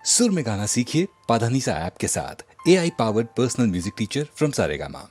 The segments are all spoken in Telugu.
सुर में गाना सीखिए पाधानीसा ऐप के साथ। AI powered personal music teacher from Saregama.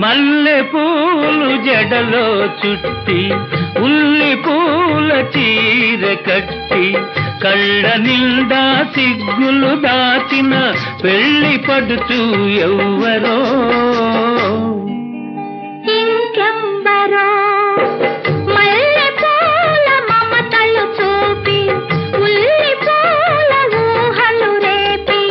మల్లె పూలు జడలో చుట్టి ఉల్లి పూల చీర కట్టి కళ్ళ నిండా సిగ్గులు దాచిన పెళ్లి పడుచు ఎవ్వరో ఇంకెవ్వరో మల్లె పూల మమతలు చూపి ఉల్లి పూల ఊహలు రేపి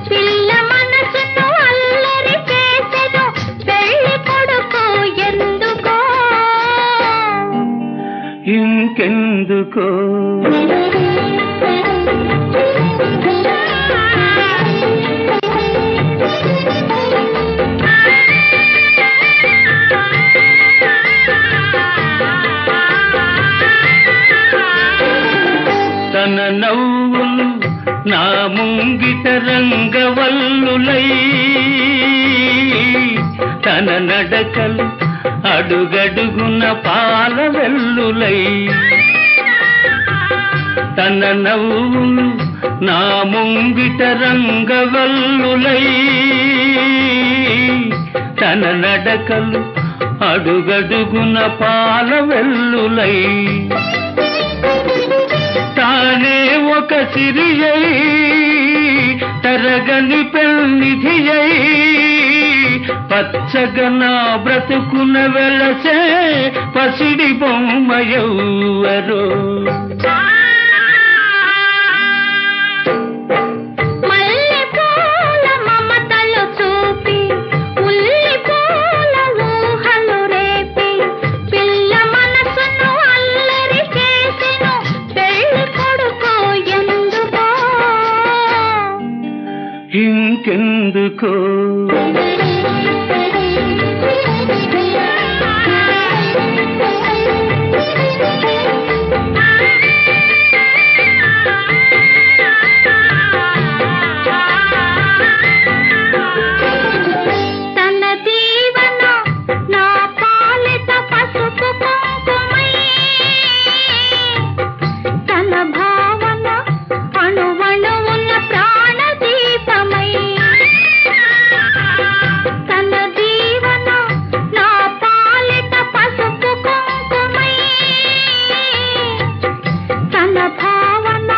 పిల్ల మనసును అల్లరి చేసెను పెళ్లి కొడుకు ఎందుకో ఇంకెందుకో తన నవ్వులు నా ముంగిట రంగవల్లులై తన నడకలు అడుగడుగున పాల వెల్లులై తన నవ్వులు నా ముంగిట రంగవల్లులై తన నడకలు అడుగడుగున పాల వెల్లులై తానే ఒక సిరియై తరగని పెన్నిధియై పచ్చగా నా బ్రతుకున వెలసే పసిడి బొమ్మయవ్వరో మల్లె పూల మమతలు చూపి ఉల్లి పూల ఊహలు రేపి పిల్ల మనసును అల్లరి చేసెను పెళ్లి కొడుకు ఎందుకో ఇంకెందుకో తన దీవెన నా పాలిట పసుపు కుంకుమై తన భావన అణువణువున ప్రాణదీపమై తన దీవెన నా పాలిట పసుపు కుంకుమై తన భావన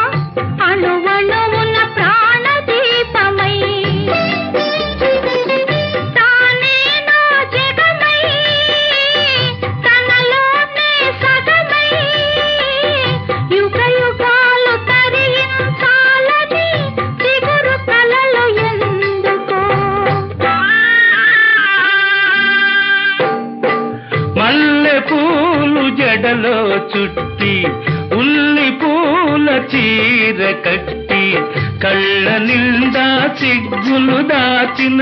అణువణువున ప్రాణదీపమై తానే నా జగమై తనలోనే సగమై యుగ యుగాలు తరించాలని చిగురు కలలు ఎందుకో మల్లె పూలు జడలో చుట్టి ఉల్లి పూల చీర కట్టి కళ్ళ నిండా సిగ్గులు దాచిన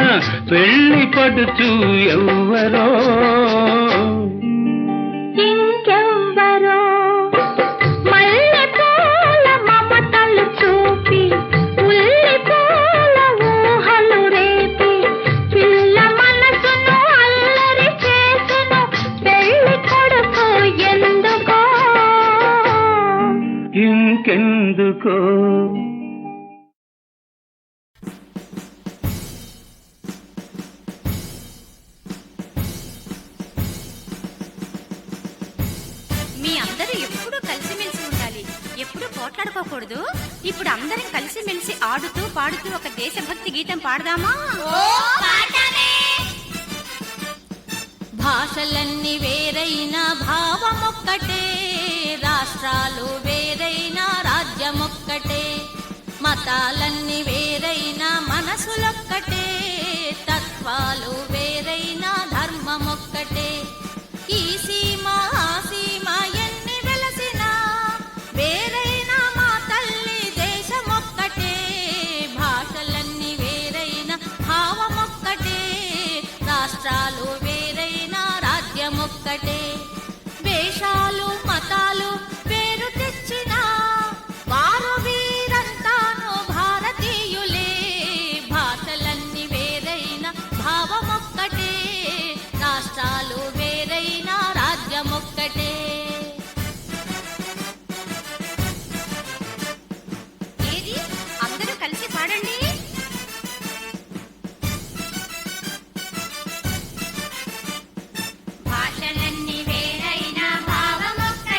పెళ్లి పడుచు ఎవ్వరో ఇంకెవ్వరో మల్లె పూల మమతలు చూపి ఉల్లి పూల ఊహలు రేపి పిల్ల మనసును అల్లరి చేసెను పెళ్లి కొడుకు ఎందుకో ఇంకెందుకో మీ అందరూ ఎప్పుడూ కలిసిమెలిసి ఉండాలి, ఎప్పుడూ పోట్లాడుకోకూడదు. ఇప్పుడు అందరం కలిసిమెలిసి ఆడుతూ పాడుతూ ఒక దేశభక్తి గీతం పాడదామా? భాషలన్నీ వేరైనా భావమొక్కటే, రాష్ట్రాలు వేరైనా రాజ్యమొక్కటే, మతాలన్నీ వేరైనా మనసులొక్కటే, తత్వాలు వేరైనా ధర్మమొక్కటే. ఈ సీమ ఆ సీమ ఎన్ని వెలసినా వేరైనా మా తల్లి దేశమొక్కటే. భాషలన్నీ వేరైనా భావమొక్కటే, రాష్ట్రాలు వేరైనా రాజ్యమొక్కటే. వేషాలు మతాలు పేరు తెచ్చినా వారు వీరంతాను భారతీయులే. భాషలన్నీ వేరైనా భావమొక్కటే, రాష్ట్రాలు వేరైనా రాజ్యమొక్కటే. ఏది అందరూ కలిసి పాడండి. భాషలన్నీ వేరైనా భావమొక్కటే,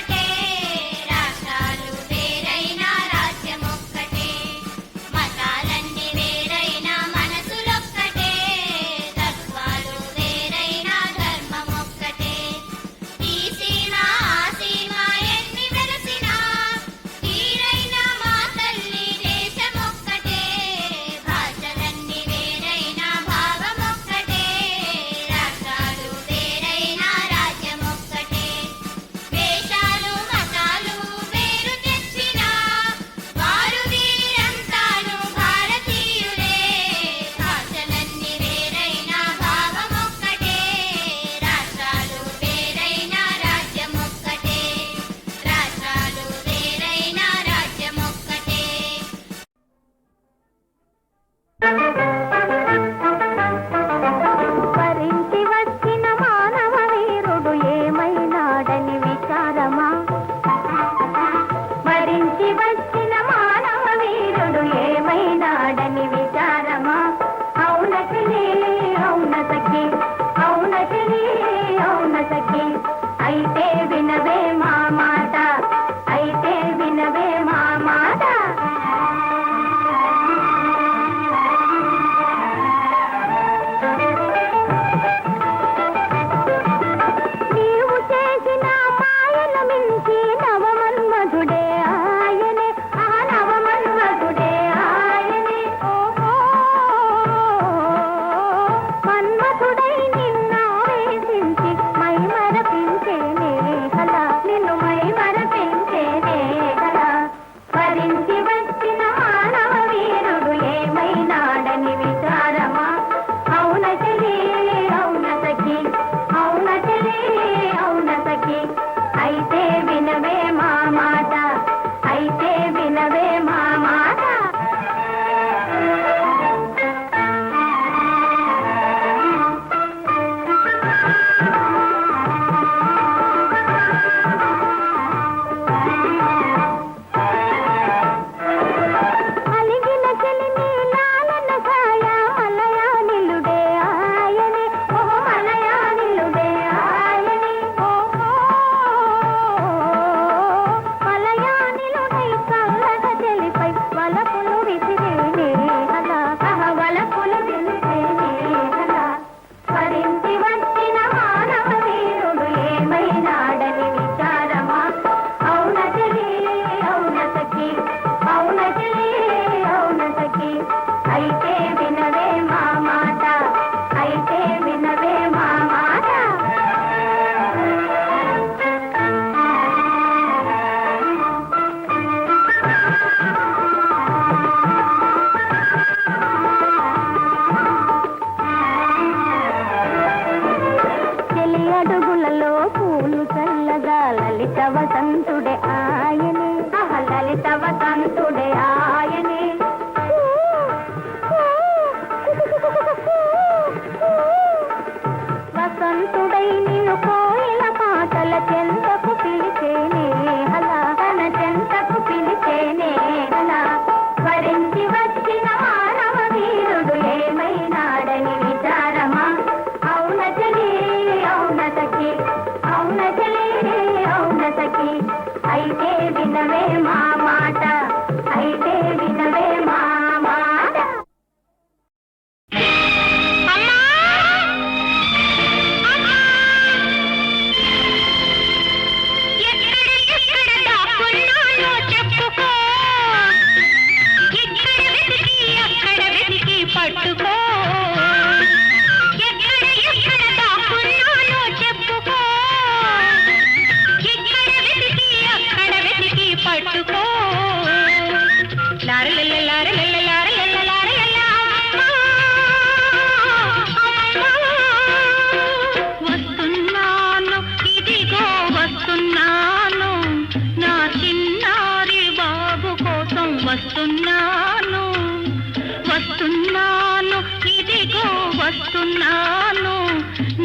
వస్తున్నాను,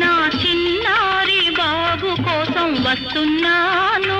నా చిన్నారి బాబు కోసం వస్తున్నాను.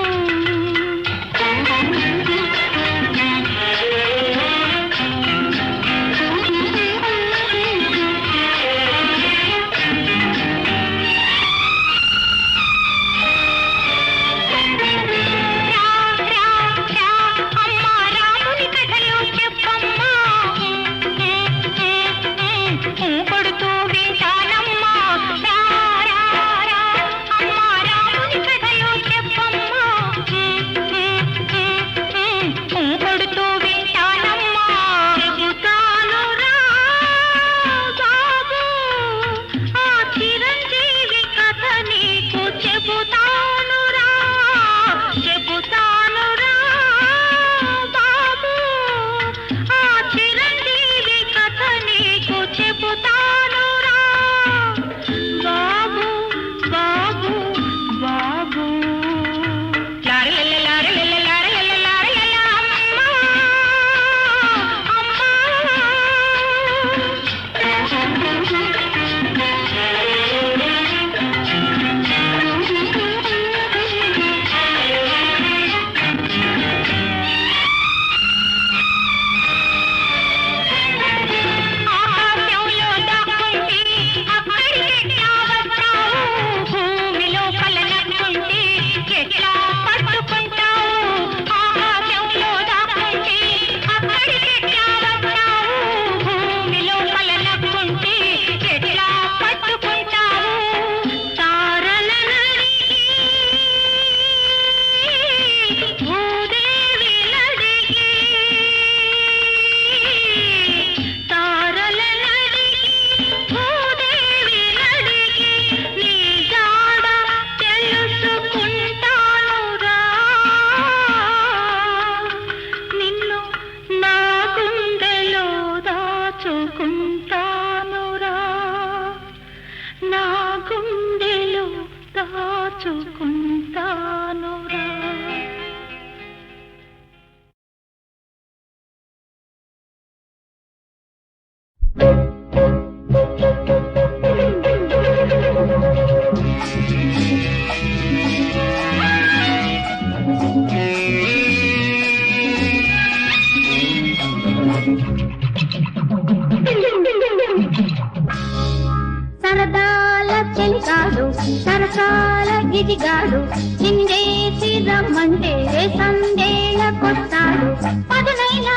సరదాల చెలికాడు సరసాల గిజిగాడు చిందేసి రమ్మంటే సందేళ కొట్టాడు పదునైనా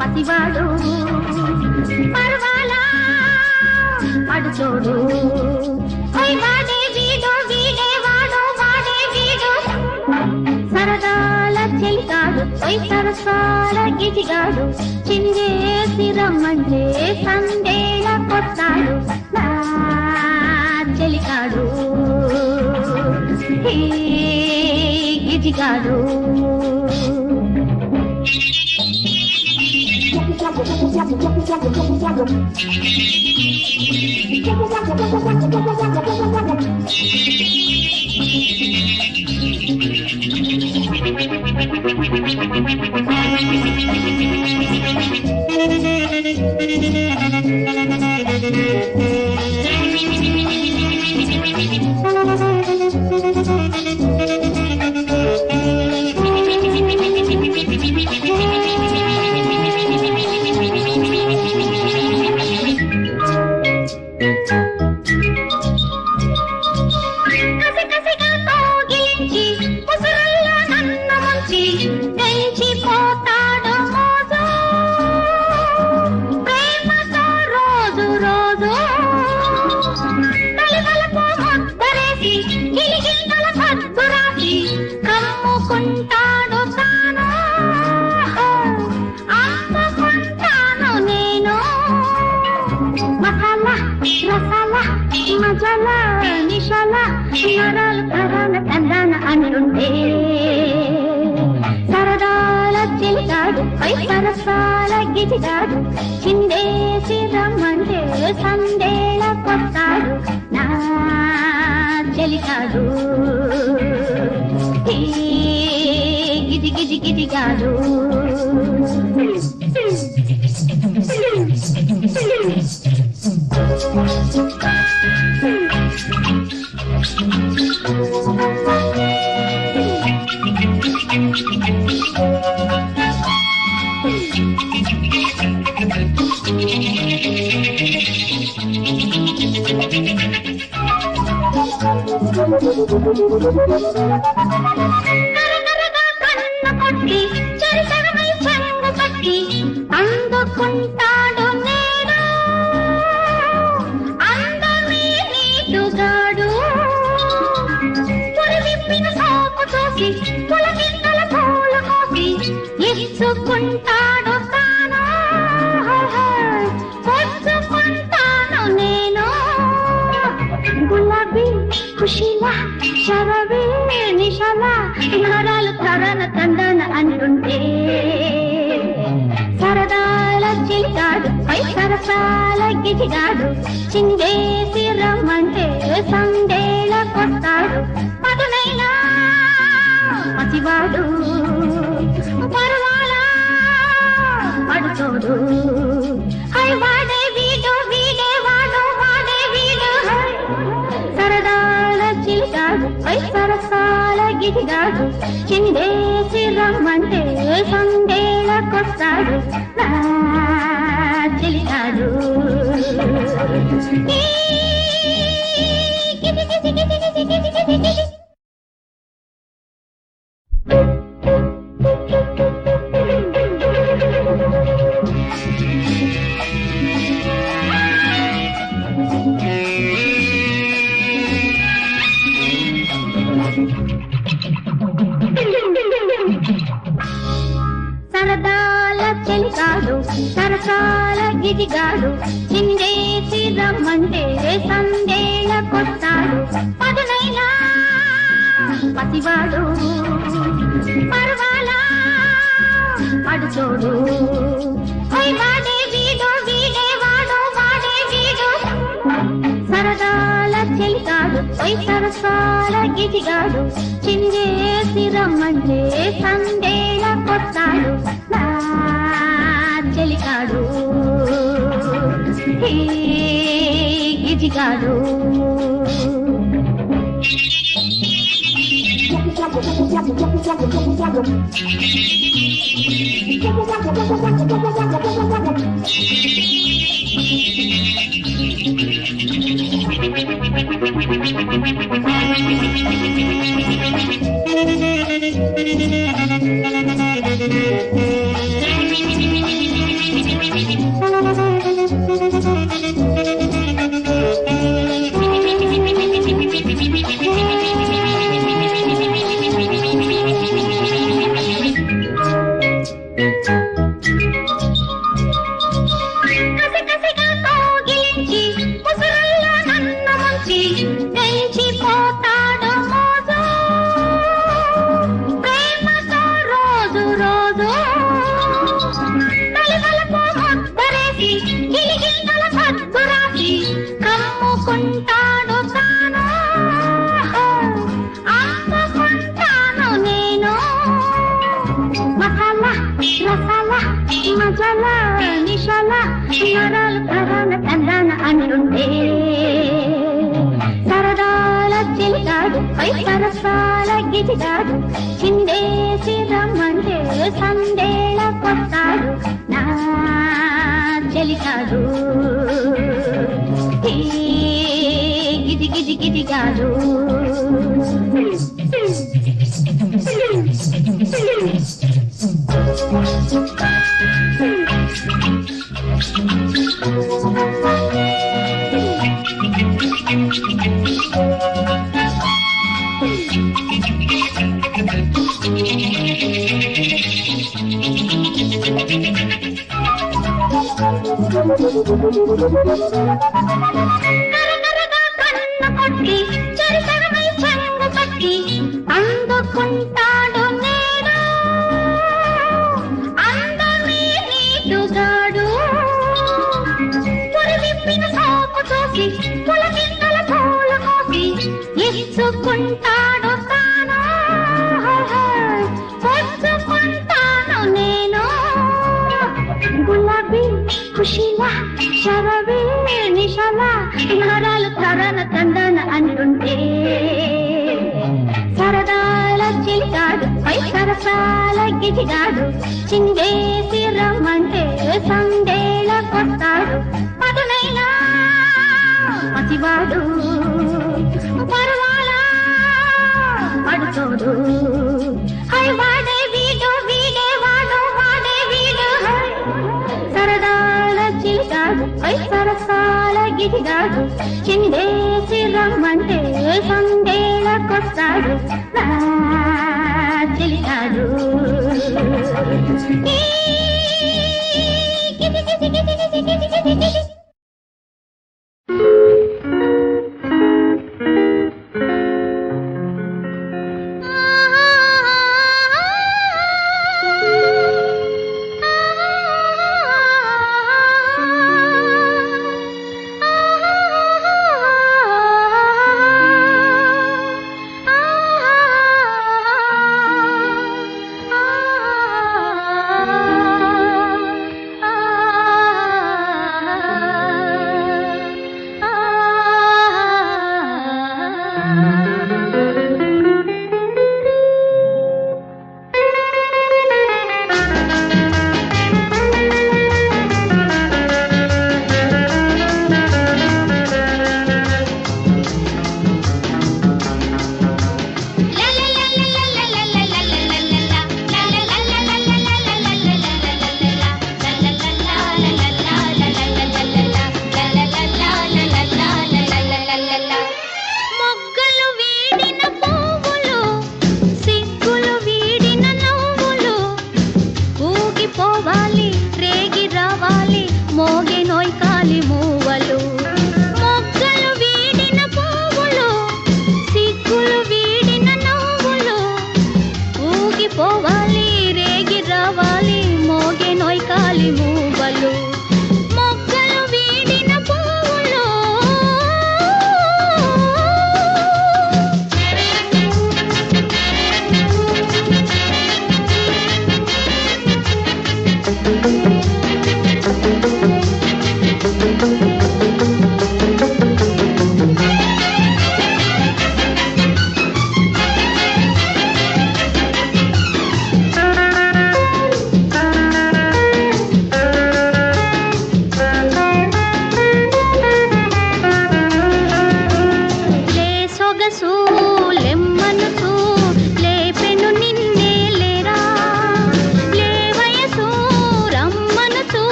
పతివాడు పర్వాలా పడుచోడు వాడే వీడో వీడే వాడో వాడే వీడు సరదాల చెలికాడు సరసాల గిజిగాడు చిందేసి రమ్మంటే సందేళ కొట్టాడు నా చెలికాడు గిజిగాడు సరదాల చెలిగాడు సరసాల గిజిగాడు చిందేసి రమ్మంటే సందేళ కొట్టాడు నా చెలిగాడు గిజి గిజి గిజిగాడు కరకరగా కన్ను కొట్టి చెరిసగమై చెంగు పట్టి అందుకుంటాడు నేడు అందమే నీటుగాడు పొరివిప్పిన సోపు చూసి పులకింతల పూలు కోసి ఇచ్చుకుంటాడు తాను పొచ్చుకుంటాను నేను గులాబీ ఖుషిలా శరవే నిషాలా నరాలు తరన తందన అంటుంటే సరదాల చిలికాడు పై సరసాల గిజిగాడు చిందేసి రమ్మంటే సందేళ కొట్టాడు పదునైనా పసివాడు పర్వాలా పడుతోడు హై వాడే వీడు వీడే వాడు వాడే వీడు సరదాల చిలికాడు పై సరసాల గిజిగాడు చిందేసి రమ్మంటే సందేళ కొట్టాడు నా చిలికాడు గిజి గిజి గిజి గిజి గిజి గిజి గిజి సరదాల చెలికాడు సరసాల గిజిగాడు చిందేసి రమ్మంటే సందేళ కొట్టాడు పదునైనా పసివాడు పర్వాలా పడుచోడు వాడే వీడు వీడే వాడు వాడే వీడు సరదాల చెలికాడు సరసాల గిజిగాడు చిందేసి రమ్మంటే సందేళ కొట్టాడు నా చెలికాడు గిజిగాడు సరదాల చెలికాడు పై సరసాల గిజిగాడు చిందేసి రమ్మంటే సందేళ కొట్టాడు నా చెలికాడు గిజి గిజి గిజిగాడు కరకరగా కన్ను కొట్టి చెరిసగమై చెంగు పట్టి అందుకుంటాడు నేడు అందమే నీటుగాడు పొరివిప్పిన సోపు చూసి పులకింతల పూలు కోసి ఇచ్చుకుంటాడు తాను పొచ్చుకుంటాను నేను గులాబీ ఖుషిలా శరవే నిషాలా నరాలు తరన తందన అంటుంటే సరదాల చిలికాడు పై సరసాల గిజిగాడు చిందేసి రమ్మంటే సందేళ కొట్టాడు పదునైనా పసివాడు పర్వాలా పడుతోడు హై వాడే వీడు వీడే వాడు వాడే వీడు హై సరదాల చిలికాడు హై సరసాల గిరిగాడు చిందేసి రమ్మంటే సందేళకొస్తాడు నా చిలికాడు గిది గిది గిది గిది గిది గిది గిది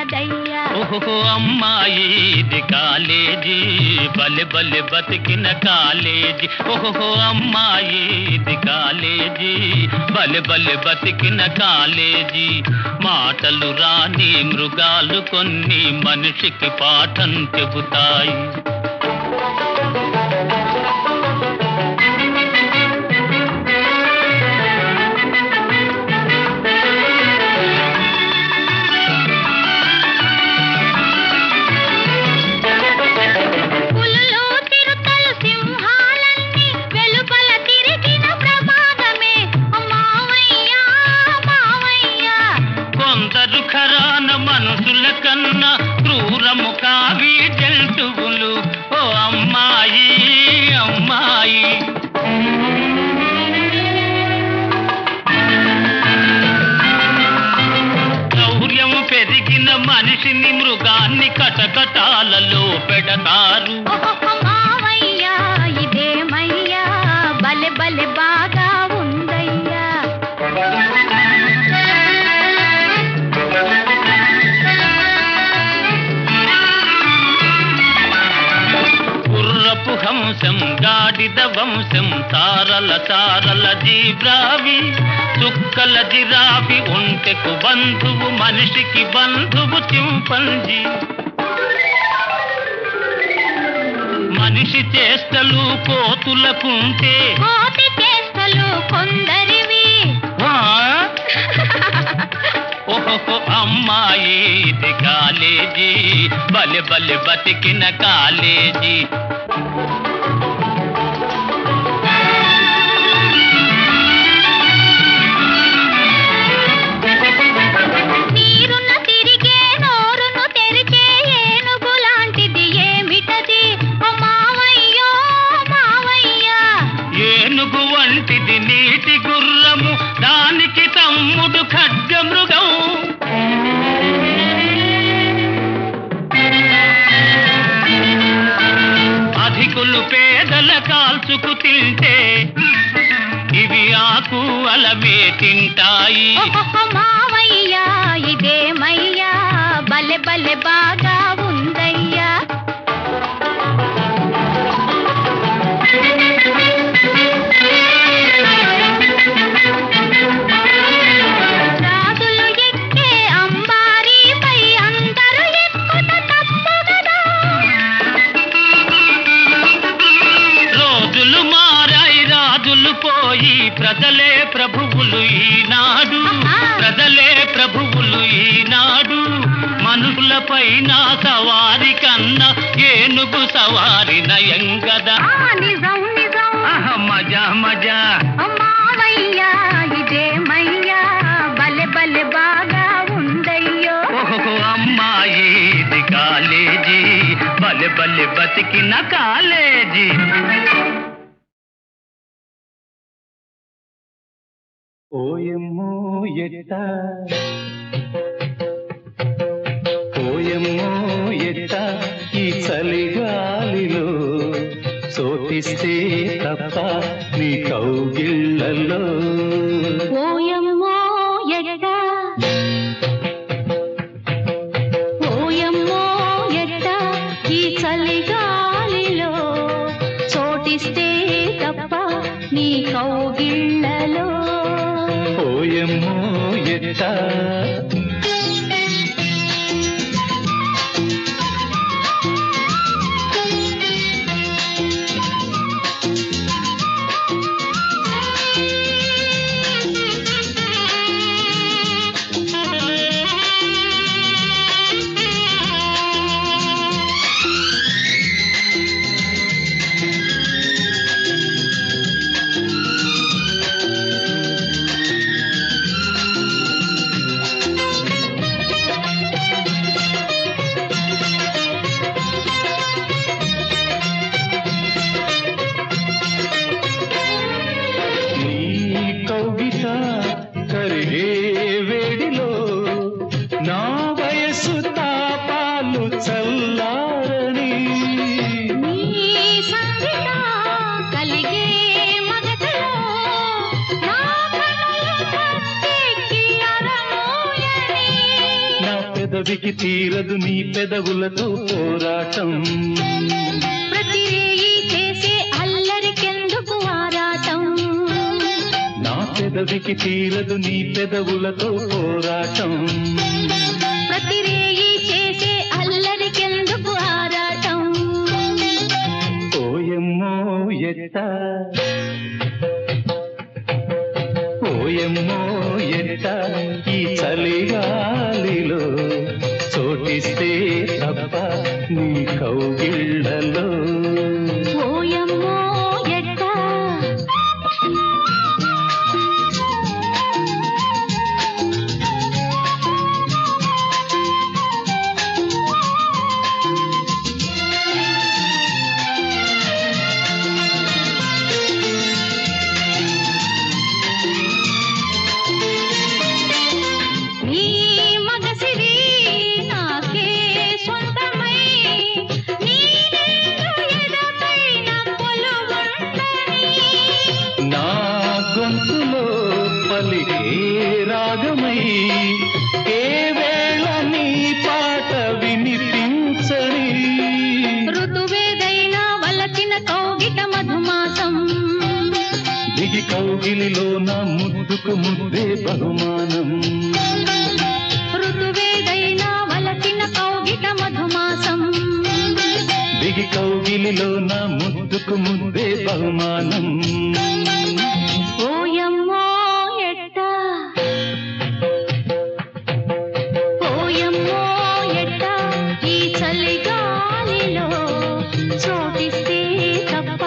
ఉన్నదయ్యా. ఓహో అమ్మాయి ఇది కాలేజీ, బలె బలె బతికిన కాలేజీ. ఓహో అమ్మాయి ఇది కాలేజీ, బలె బలె బతికిన కాలేజీ. మాటలు రాని మృగాలు కొన్ని మనిషికి పాఠం చెబుతాయి. మనుషుల కన్నా క్రూరము కావి జంతువులు. ఓ అమ్మాయి అమ్మాయి, శౌర్యము పెరిగిన మనిషిని మృగాన్ని కటకటాలలో పెడతారు. మావయ్యా ఇదేమయ్యా, బలె బలె బాగా ఉందయ్యా. హంసం గాడిద వంశం, తారల తారల జీబ్రావి, చుక్కల జిరాఫీ, ఒంటెకు బంధువు మనిషికి బంధువు చింపంజీ. మనిషి చేష్టలు కోతులకుంటే కోతి చేష్టలు కొందరివి. ఓహో అమ్మాయి ఇది కాలేజీ, బలె బలె బతికిన కాలేజీ. నీరున తిరిగే నోరును తెరిచే ఏనుగు లాంటిది ఏమిటది? మావయ్యో మావయ్యా, ఏనుగు వంటిది నీటి గుర్రము, దానికి తమ్ముడు ఖడ్గమృగం. అధికులు పేదల కాల్చుకు తింటే ఇవి ఆకు అలమే తింటాయి. మావయ్యా ఇదేమయ్యా, బలె బలె బాగా ఉందయ్యా. రాజులు ఎక్కే అంబారీపై అందరూ ఎక్కుట తప్పు గదా. రోజులు మారాయి రాజులు పోయి, ప్రజలే ప్రభువులు ఈనాడు. ప్రజలే ప్రభువులు ఈనాడు. మనుషులపైన సవారి కన్నా ఏనుగు సవారి నయం గదా. నిజం నిజం. మజా మజా. మావయ్యా ఇదేమయ్యా, బలె బలె బాగా ఉందయ్యో. ఓహో అమ్మాయి ఇది కాలేజీ, బలె బలె బతికిన కాలేజీ. ఓయమ్మో ఎట్ట, ఓయమ్మో ఎట్ట ఈ చలిగాలిలో సోటిస్తే తప్ప నీ కౌగిళ్ళలో. ఓయమ్మో ఎట్ట, ఓయమ్మో ఎట్ట ఈ చలిగాలిలో చోటిస్తే తప్ప నీ కౌగిళ్ళలో. ఓయమ్మో ఎట్ట. పెదవికి తీరదు నీ పెదవులతో పోరాటం. ప్రతి రేయి చేసే అల్లరికెందుకు ఆరాటం. నా పెదవికి తీరదు నీ పెదవులతో పోరాటం. ప్రతి రేయి చేసే అల్లరికెందుకు ఆరాటం. ఓయమ్మో ఎట్ట ఓయమ్మో ఎట్ట ఈ చలిగాలిలో చోటిస్తే తప్ప నీ కౌగిళ్ళలో. ఓయమ్మో ఎట్టా నీ మగసిరి నాకే సొంతమై నీ నేను ఎదపైన కొలువుండని. నా గొంతులో పలికే రాగమై ఏ వేళ నీ పాట వినిపించని. ఋతువేదైనా వలచిన కౌగిట మధుమాసం. దిగి కౌగిలిలో నా ముద్దుకు ముద్దే బహుమానం. ఋతువేదైనా వలచిన కౌగిట మధుమాసం. దిగి కౌగిలిలో నా ముద్దుకు ముద్దే బహుమానం. ఓయమ్మో ఎట్టా ఓయమ్మో ఎట్టా ఈ చలిగాలిలో చోటిస్తే తప్ప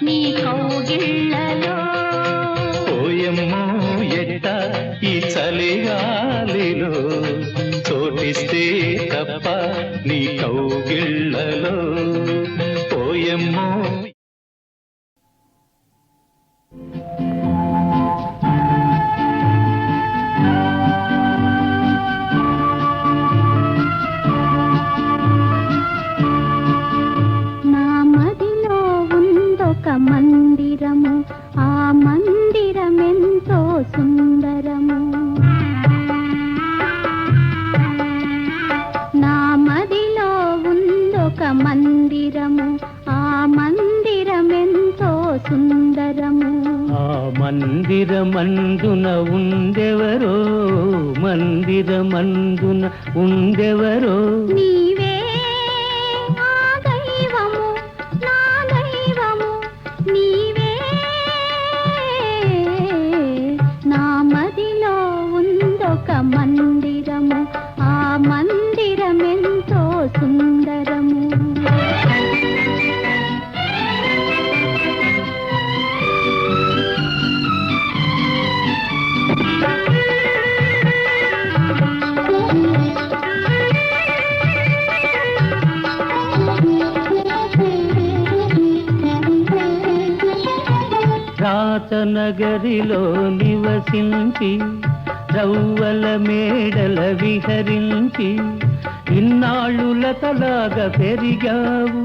నీ కౌగిళ్ళలో. ఓయమ్మో ఎట్ట ఈ చలిగాలిలో చోటిస్తే తప్ప నీ కౌగిళ్ళలో. ఓయమ్మో నా మదిలో ఉందొక మందిరము, ఆ మందిరమెంతో సుందరము. నా మదిలో ఉందొక మందిరము, ఆ మందిరమెంతో సుందరము. ఆ మందిరమందున ఉండెవరో, మందిరమందున ఉండెవరో. నీవే ఆ దైవము, నా దైవము నీవే. నా మదిలో ఉందొక మందిరము, ఆ మందిరమెంతో సుందరము. రాతనగరిలో నివసించి రవ్వల మేడల విహరించి ఇన్నాళ్ళులతలాగా పెరిగావు.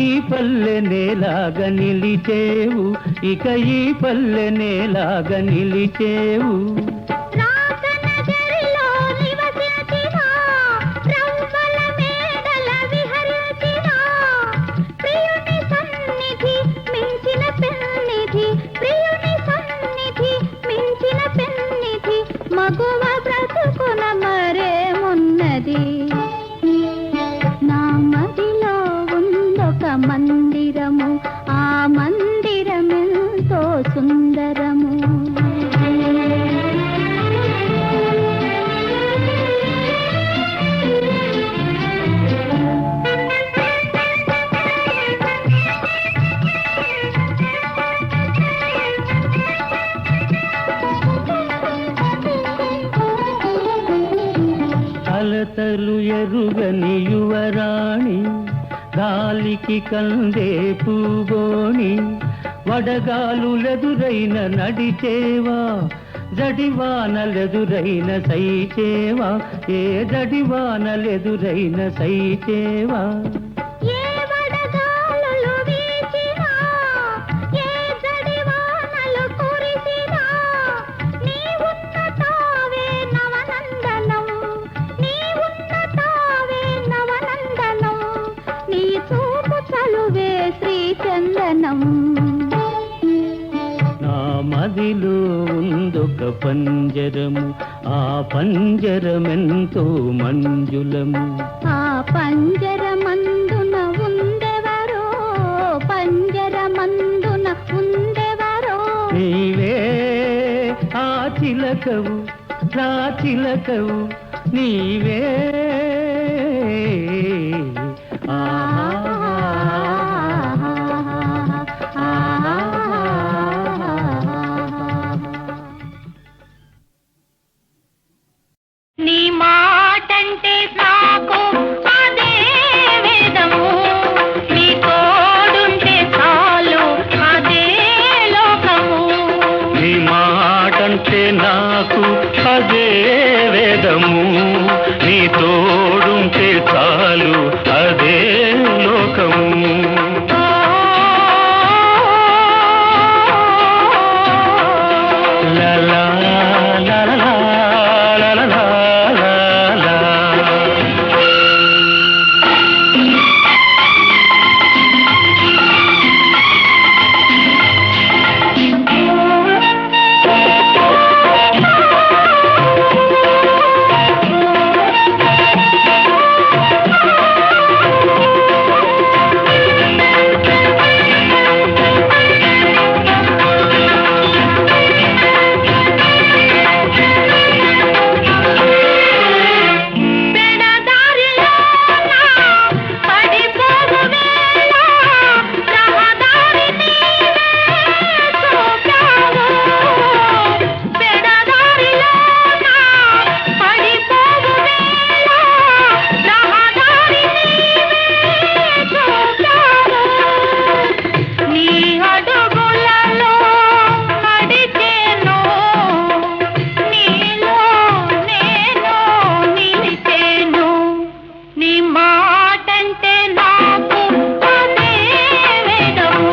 ఈ పల్లె నేలాగా నిలిచేవు, ఇక ఈ పల్లె నేలాగా నిలిచేవు. రాతనగరిలో నివసించిన రవ్వల మేడల విహరించిన ప్రియుని సన్నిధి మించిన పెన్నిధి, ప్రియుని సన్నిధి మించిన పెన్నిధి, మగువ బ్రతుకున మరేమున్నది. నా మదిలో ఉందొక మందిరము, ఆ మందిరమెంతో సుందరము. అలతలు ఎరుగని యువరాణి, గాలికి కందే పూగోణి. వడగాలులెదురైన నడిచేవా, జడివానలెదురైన సైచేవా, ఏ జడివానలెదురైన సైచేవా. ఏ వడగాలులు వీచినా, ఏ జడివానలు కురిసినా, నీవున్న తావే నవనందనం, నీవున్న వేదం నా మదిలో ఉందొక పంజరము, ఆ పంజరమెంతో మంజులము. ఆ పంజరమందున ఉందెవరో, పంజరమందున ఉందెవరో. నీవే ఆ చిలకవు, నా చిలకవు నీవే. నీ మాటంటే నాకు అదే వేదము, నీ తోడుంటే చాలు అదే లోకము. నీ మాటంటే నాకు అదే వేదము, నీ తోడుంటే చాలు అదే లోకము. లలా లలా లలా లలా. పెడదారిలోన పడిపోవు వేళ రహదారి నీవే చూపావు. పెడదారిలోన పడిపోవు వేళ రహదారి నీవే చూపావు. నీ అడుగులలో నడిచేను, నీలో నేను నిలిచేను. నీ మాటంటే నాకు అదే వేదము,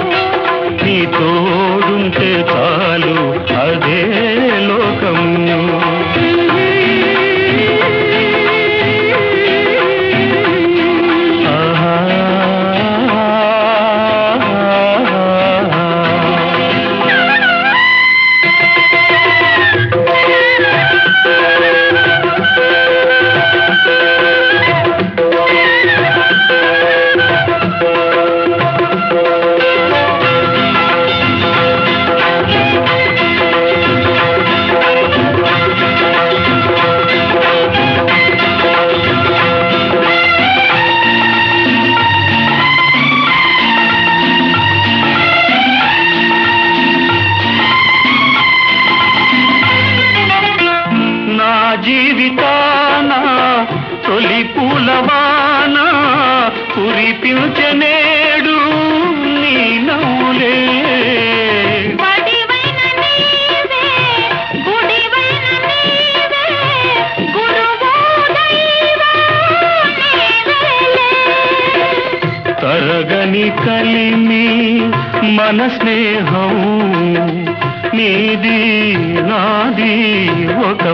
నీ తోడుంటే చాలు అదే లోకము. ఆహా. నా జీవితాన తొలి పూలవాన కురిపించనేడు నీ నవ్వులే. బడివైన నీవే, గుడివైన నీవే, గురువు దైవం నీవేలే. తరగని కలిమి మన స్నేహం, నీది నాది ఒక